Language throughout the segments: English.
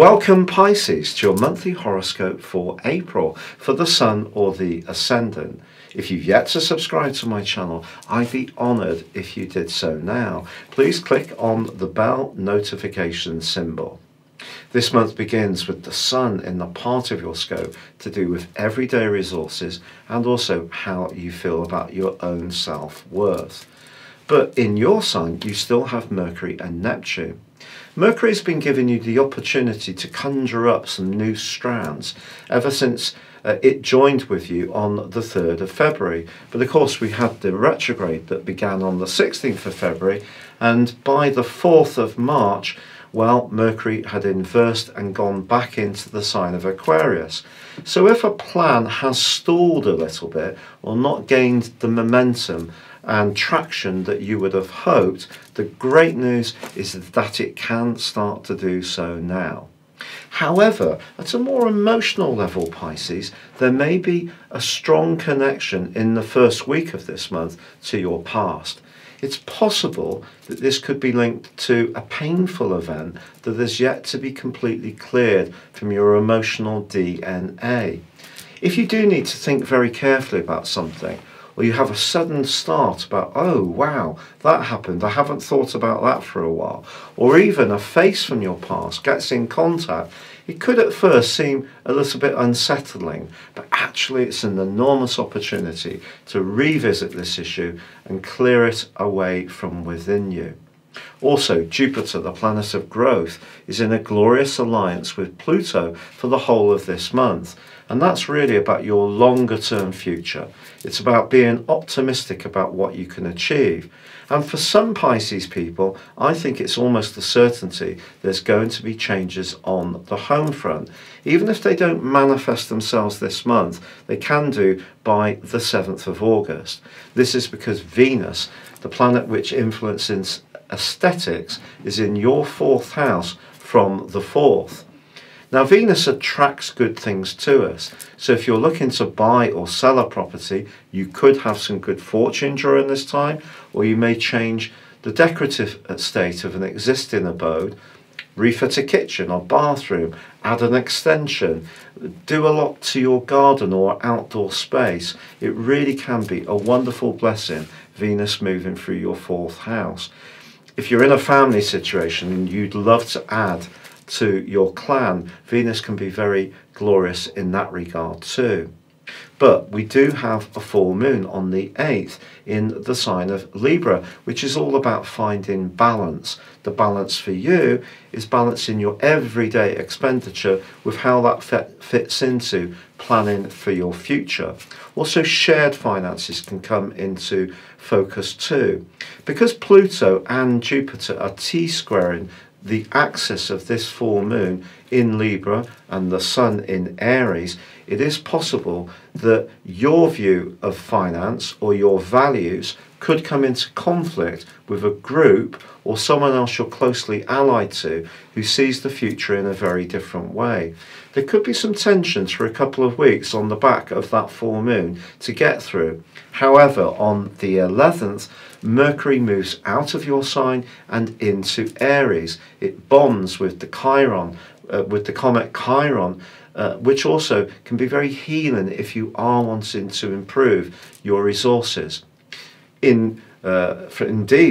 Welcome Pisces to your monthly horoscope for April for the Sun or the Ascendant. If you've yet to subscribe to my channel, I'd be honoured if you did so now. Please click on the bell notification symbol. This month begins with the Sun in the part of your scope to do with everyday resources and also how you feel about your own self-worth. But in your sign, you still have Mercury and Neptune. Mercury's been giving you the opportunity to conjure up some new strands ever since it joined with you on the 3rd of February. But of course we had the retrograde that began on the 16th of February, and by the 4th of March, well, Mercury had inversed and gone back into the sign of Aquarius. So if a plan has stalled a little bit or not gained the momentum and traction that you would have hoped, the great news is that it can start to do so now. However, at a more emotional level, Pisces, there may be a strong connection in the first week of this month to your past. It's possible that this could be linked to a painful event that is yet to be completely cleared from your emotional DNA. If you do need to think very carefully about something, or you have a sudden start about, oh wow, that happened, I haven't thought about that for a while, or even a face from your past gets in contact, it could at first seem a little bit unsettling, but actually it's an enormous opportunity to revisit this issue and clear it away from within you. Also, Jupiter, the planet of growth, is in a glorious alliance with Pluto for the whole of this month. And that's really about your longer term future. It's about being optimistic about what you can achieve. And for some Pisces people, I think it's almost a certainty there's going to be changes on the home front. Even if they don't manifest themselves this month, they can do by the 7th of August. This is because Venus, the planet which influences aesthetics, is in your 4th house from the 4th. Now Venus attracts good things to us, so if you're looking to buy or sell a property, you could have some good fortune during this time, or you may change the decorative state of an existing abode, refit a kitchen or bathroom, add an extension, do a lot to your garden or outdoor space. It really can be a wonderful blessing, Venus moving through your 4th house. If you're in a family situation and you'd love to add to your clan, Venus can be very glorious in that regard too. But we do have a full moon on the 8th in the sign of Libra, which is all about finding balance. The balance for you is balancing your everyday expenditure with how that fits into planning for your future. Also, shared finances can come into focus too. Because Pluto and Jupiter are T-squaring the axis of this full moon in Libra and the Sun in Aries, it is possible that your view of finance or your values could come into conflict with a group or someone else you're closely allied to who sees the future in a very different way. There could be some tensions for a couple of weeks on the back of that full moon to get through. However, on the 11th, Mercury moves out of your sign and into Aries. It bonds with the Chiron, with the comet Chiron, which also can be very healing if you are wanting to improve your resources. Indeed,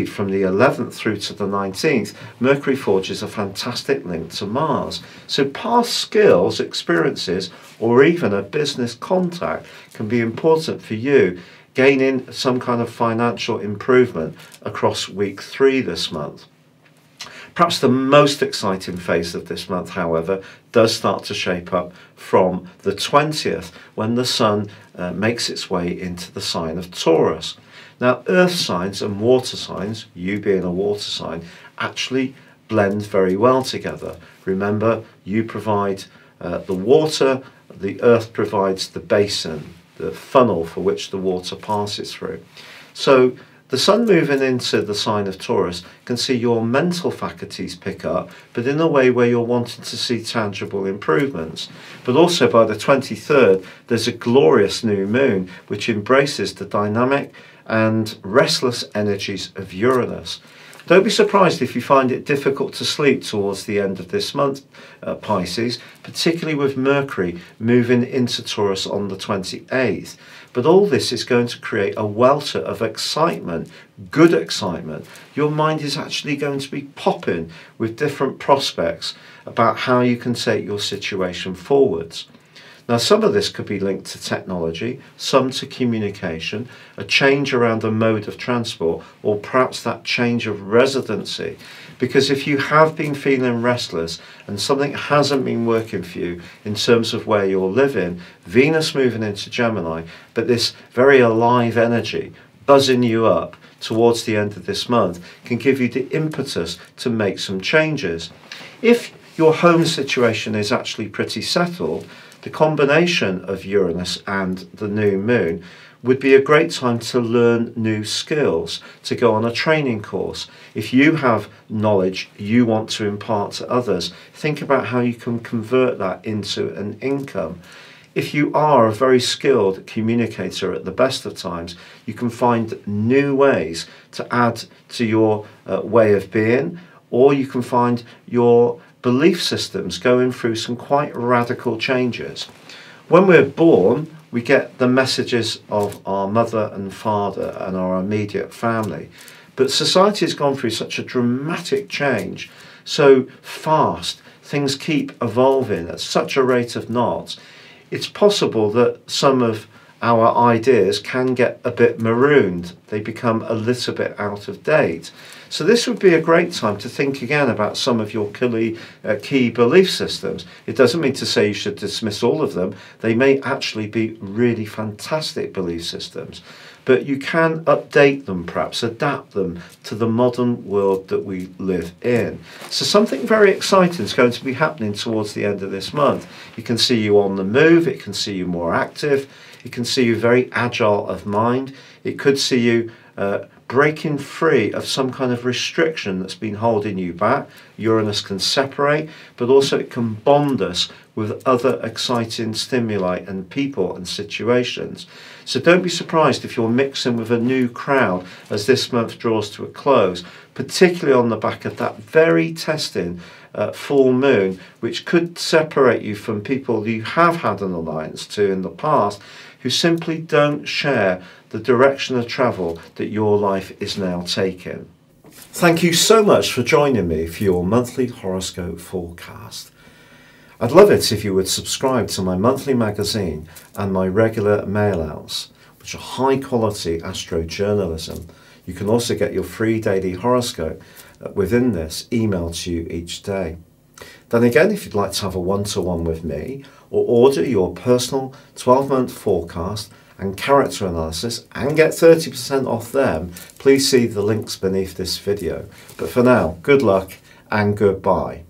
from the 11th through to the 19th, Mercury forges a fantastic link to Mars. So past skills, experiences, or even a business contact can be important for you, gaining some kind of financial improvement across week 3 this month. Perhaps the most exciting phase of this month, however, does start to shape up from the 20th, when the Sun makes its way into the sign of Taurus. Now, earth signs and water signs, you being a water sign, actually blend very well together. Remember, you provide the water, the earth provides the basin, the funnel for which the water passes through. So the Sun moving into the sign of Taurus can see your mental faculties pick up, but in a way where you're wanting to see tangible improvements. But also by the 23rd, there's a glorious new moon which embraces the dynamic and restless energies of Uranus. Don't be surprised if you find it difficult to sleep towards the end of this month, Pisces, particularly with Mercury moving into Taurus on the 28th. But all this is going to create a welter of excitement, good excitement. Your mind is actually going to be popping with different prospects about how you can take your situation forwards. Now, some of this could be linked to technology, some to communication, a change around a mode of transport, or perhaps that change of residency. Because if you have been feeling restless and something hasn't been working for you in terms of where you're living, Venus moving into Gemini, but this very alive energy buzzing you up towards the end of this month can give you the impetus to make some changes. If your home situation is actually pretty settled, the combination of Uranus and the new moon would be a great time to learn new skills, to go on a training course. If you have knowledge you want to impart to others, think about how you can convert that into an income. If you are a very skilled communicator at the best of times, you can find new ways to add to your way of being, or you can find your belief systems going through some quite radical changes. When we're born, we get the messages of our mother and father and our immediate family. But society has gone through such a dramatic change, so fast, things keep evolving at such a rate of knots. It's possible that some of our ideas can get a bit marooned. They become a little bit out of date. So this would be a great time to think again about some of your key belief systems. It doesn't mean to say you should dismiss all of them. They may actually be really fantastic belief systems. But you can update them, perhaps adapt them to the modern world that we live in. So something very exciting is going to be happening towards the end of this month. You can see you on the move. It can see you more active. It can see you very agile of mind. It could see you breaking free of some kind of restriction that's been holding you back. Uranus can separate, but also it can bond us with other exciting stimuli and people and situations. So don't be surprised if you're mixing with a new crowd as this month draws to a close, particularly on the back of that very testing full moon, which could separate you from people you have had an alliance to in the past, who simply don't share the direction of travel that your life is now taking. Thank you so much for joining me for your monthly horoscope forecast. I'd love it if you would subscribe to my monthly magazine and my regular mail-outs, which are high quality astro journalism. You can also get your free daily horoscope within this emailed to you each day. Then again, if you'd like to have a one-to-one with me or order your personal 12-month forecast and character analysis and get 30% off them, please see the links beneath this video. But for now, good luck and goodbye.